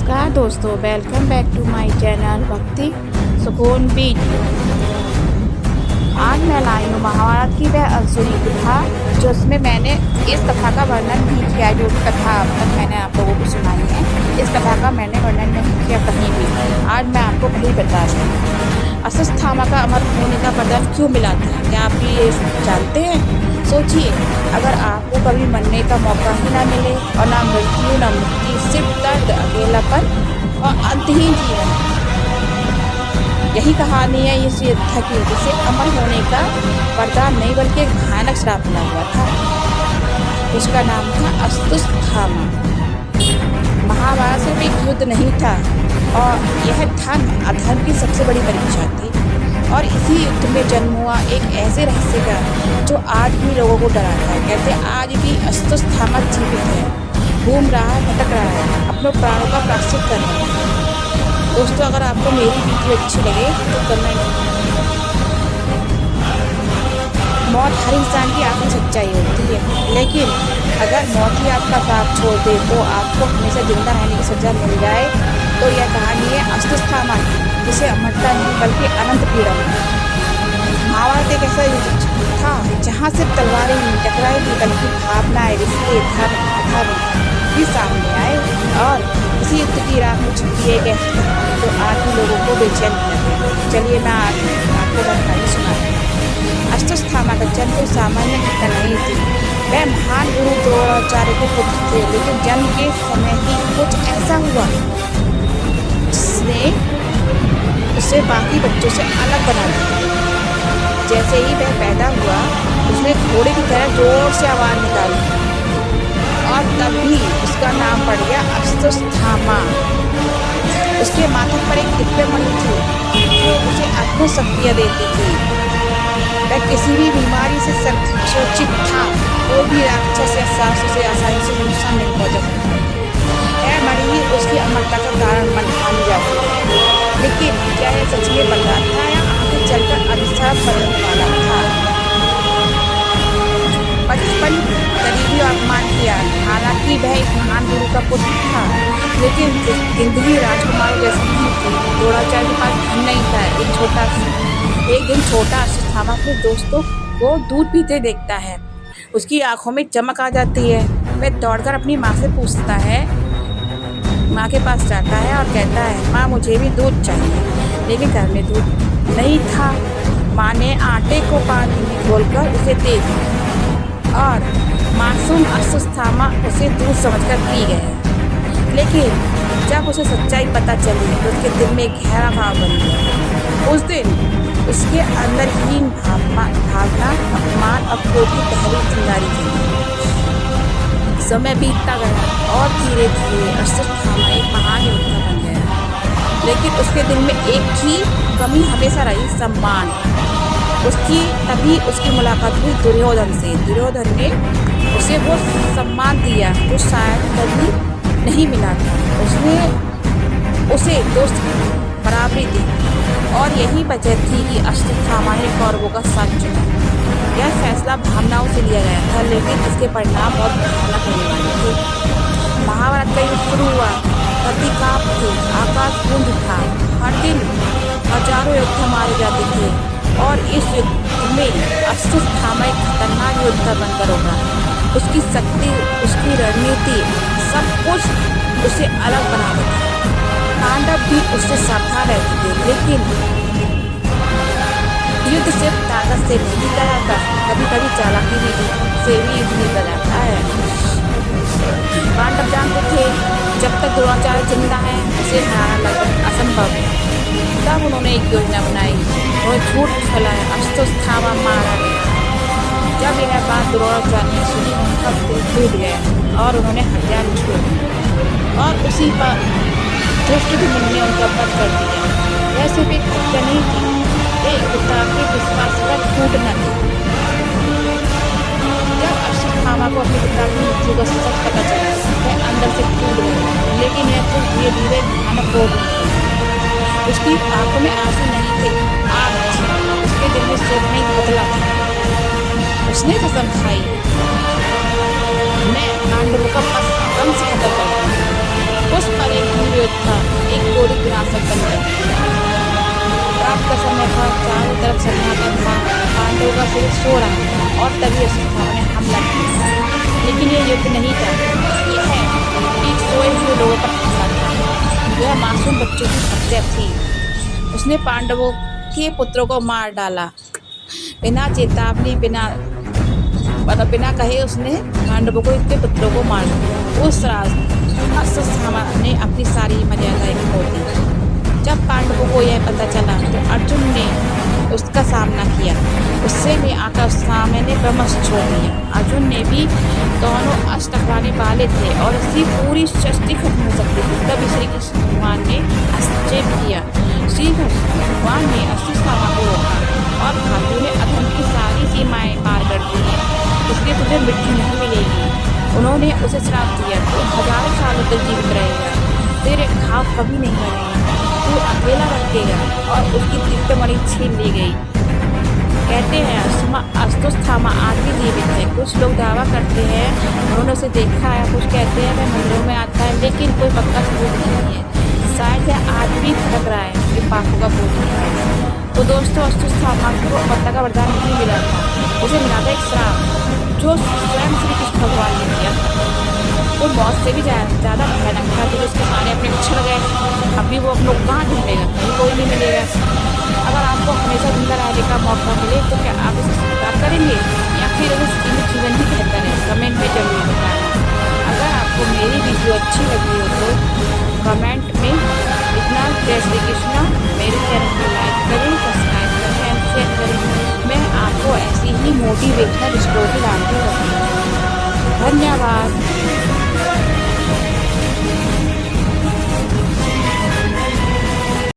नमस्कार दोस्तों, welcome back to my channel Bhakti Sukoon बीच। आज मैं लाई हूँ महाभारत की वह अनसुनी कथा, जो उसमें मैंने इस कथा का वर्णन नहीं किया। जो कथा अब तक मैंने आप लोगों को सुनाई है, इस कथा का मैंने वर्णन नहीं किया कहीं भी। आज मैं आपको वही बता रही हूँ। अश्वत्थामा का अमर होने का वरदान क्यों मिला था, क्या आप ये जानते हैं? सोचिए, अगर आपको कभी मरने का मौका ही ना मिले और ना मृत्यु ना मुक्ति, सिर्फ दर्द, अकेलापन और अंतहीन जीवन, यही कहानी है इस युद्ध की, जिसे अमर होने का वरदान नहीं बल्कि एक भयानक श्राप मिला हुआ था। उसका नाम था अश्वत्थामा। महाभारत सिर्फ एक युद्ध नहीं था, और यह धर्म अधर्म की सबसे बड़ी परीक्षा थी। और इसी युद्ध में जन्म हुआ एक ऐसे रहस्य का जो आज भी लोगों को डराता है। कहते आज भी अश्वत्थामा जीवित है, घूम रहा है, भटक रहा है, अपने प्राणों का प्रायश्चित कर रहा है। दोस्तों, अगर आपको मेरी वीडियो अच्छी लगे तो कमेंट। मौत हर इंसान की आखिरी सच्चाई होती है, लेकिन अगर मौत ही आपका साथ छोड़ दे तो आपको हमेशा जिंदा रहने की सजा मिल जाए, तो यह कहानी है अश्वत्थामा की, जिसे अमरता नहीं बल्कि अनंत पीड़ा मिली। महाभारत एक ऐसा युद्ध था जहाँ सिर्फ तलवारें नहीं टकराई थी, बल्कि भावनाएं, रिश्ते, धर्म, अधर्म भी सामने आए। और इसी युद्ध की राह में छुपी एक ऐसी कहानी जो आज भी लोगों को बेचैन करती है। चलिए मैं आपको कहानी सुनाती हूँ। अश्वत्थामा का जन्म कोई सामान्य घटना नहीं थी। वह महान गुरु द्रोणाचार्य के पुत्र थे, लेकिन जन्म के समय ही कुछ ऐसा हुआ जिसने उसे बाकी बच्चों से अलग बना दिया। जैसे ही वह पैदा हुआ, उसने घोड़े की तरह जोर से आवाज निकाली, और तभी उसका नाम पड़ गया अश्वत्थामा। उसके माथे पर एक दिव्य मणि थी जो उसे अद्भुत शक्तियाँ देती थी। वह किसी भी बीमारी से सुरक्षित था, कोई भी राक्षस या सास उसे आसानी से नुकसान नहीं पहुंचा सकता। यह मणि उसकी अमरता का कारण मान जाती है। लेकिन क्या यह सच में वरदान था या आगे चलकर अभिशाप बनने वाला था? बचपन गरीबी और अपमान किया। हालांकि वह एक महान गुरु का पुत्र था, लेकिन जिंदगी राजकुमार जैसी नहीं थी। द्रोणाचार्य के पास धन नहीं था। एक दिन छोटा अश्वत्थामा अपने दोस्तों को दूध पीते देखता है। उसकी आंखों में चमक आ जाती है। वह दौड़कर अपनी माँ से पूछता है, माँ के पास जाता है और कहता है, माँ मुझे भी दूध चाहिए। लेकिन घर में दूध नहीं था। माँ ने आटे को पानी में घोलकर उसे दे दिया, और मासूम अश्वत्थामा उसे दूध समझकर पी गया। लेकिन जब उसे सच्चाई पता चली तो उसके दिल में गहरा घाव बन गया। उस दिन उसके अंदर हीन भावना, अपमान और क्रोध की पहली चिंगारी थी। समय बीतता गया और धीरे धीरे अश्वत्थामा एक महान योद्धा बन गया। लेकिन उसके दिल में एक ही कमी हमेशा रही, सम्मान। तभी उसकी मुलाकात हुई दुर्योधन से। दुर्योधन ने उसे वो सम्मान दिया जो शायद कभी नहीं मिला था। उसने उसे दोस्त बराबरी दी, और यही वजह थी कि अश्वत्थामा ने कौरवों का साथ चुना। यह फैसला भावनाओं से लिया गया था, लेकिन इसके परिणाम बहुत भयानक होने वाले थे। महाभारत का युद्ध शुरू हुआ, धरती कांप थी, आकाश गूंज था। हर दिन हजारों योद्धा मारे जाते थे, और इस युद्ध में अश्वत्थामा एक खतरनाक योद्धा बनकर उभरा। उसकी शक्ति, उसकी रणनीति, सब कुछ उसे अलग बना देता। पांडव भी उससे सावधान रहते थे, लेकिन युद्ध सिर्फ ताकत से नहीं जीता जाता, कभी कभी चालाकी से भी युद्ध जीता जाता है। पांडव जानते थे जब तक द्रोणाचार्य जिंदा है उसे हराना लगभग असंभव है। तब उन्होंने एक योजना बनाई और झूठ फैलाया, अश्वत्थामा मारा गया। जब यह बात द्रोणाचार्य ने सुनी, उनका दिल टूट गया और उन्होंने हथियार छोड़ दिया, और उसी पर धृष्टद्युम्न ने उनका वध कर दिया। यह सिर्फ एक हत्या नहीं थी, एक पिता के विश्वास का टूटना था। जब अश्वत्थामा को अपने पिता की मृत्यु का सच पता चला, वह अंदर से टूट गया, लेकिन यह तो धीरे धीरे भयानक हो गई। उसकी आंखों में आंसू नहीं थे, आग थी। उसके दिल में शोक नहीं, बदला था। उसने कसम खाई, मैं पांडवों का वंश खत्म करूंगा। उस पर एक योद्धा एक घोरित विनाशक बन गए। रात का समय था, चारों तरफ सन्नाटा था, पांडवों का सिर सो रहा था और तभी अश्वत्थामा ने हमला किया। लेकिन ये युद्ध नहीं था, यह एक सोए हुए लोगों पर हमला था। यह मासूम बच्चों की हत्या थी। उसने पांडवों के पुत्रों को मार डाला। बिना चेतावनी, बिना कहे उसने पांडवों को इनके पुत्रों को मार दिया। उस रात अश्वत्थामा ने अपनी सारी मर्यादाएं खो दी। जब पांडवों को यह पता चला तो अर्जुन ने उसका सामना किया। उससे भी आकर अश्वत्थामा ने ब्रह्मास्त्र छोड़ दिया। अर्जुन ने भी दोनों अस्त्र टकराने वाले थे और इसकी पूरी सृष्टि खत्म हो सकती थी। तभी श्री कृष्ण भगवान ने हस्तक्षेप किया। श्री कृष्ण भगवान ने अश्वत्थामा को रोका और कहा, तूने अधर्म की सारी सीमाएं पार कर दी है, इसलिए तुझे मृत्यु नहीं मिलेगी। उन्होंने उसे श्राप दिया, तू हजारों सालों तक जीवित रहेगा, तेरे घाव कभी नहीं भरेंगे, तू अकेला रखेगा। और उसकी दिव्यमणि छीन ली गई। कहते हैं अश्वत्थामा आज भी जीवित है। कुछ लोग दावा करते हैं उन्होंने उसे देखा है, कुछ कहते हैं वह मंदिरों में आता है, लेकिन कोई पक्का सबूत नहीं है। शायद यह आज भी भटक रहा है, कि पापों का बोझ है। तो दोस्तों, अश्वत्थामा को अमरता का वरदान नहीं मिला था, उसे मिला था एक श्राप जो स्वयं श्री कृष्ण भगवान ने दिया था। वो मौत से भी ज़्यादा भयानक था, जो उसके सारे अपने छड़ गए। अभी वो अपनों कहाँ ढूंढेगा, कहीं कोई नहीं मिलेगा। अगर आपको हमेशा जिंदा रहने का मौका मिले तो क्या आप इसे स्वीकार करेंगे या फिर उसे सीमित जीवन ही बेहतर है? कमेंट में जरूर बताना। अगर आपको मेरी वीडियो अच्छी लगी हो तो कमेंट में लिखना जय श्री कृष्णा। मेरे चैनल को लाइक करें, सब्सक्राइब करें एंड शेयर करें। मैं आपको ऐसी ही मोटिवेशनल स्टोरी लाती रहूँगी। धन्यवाद।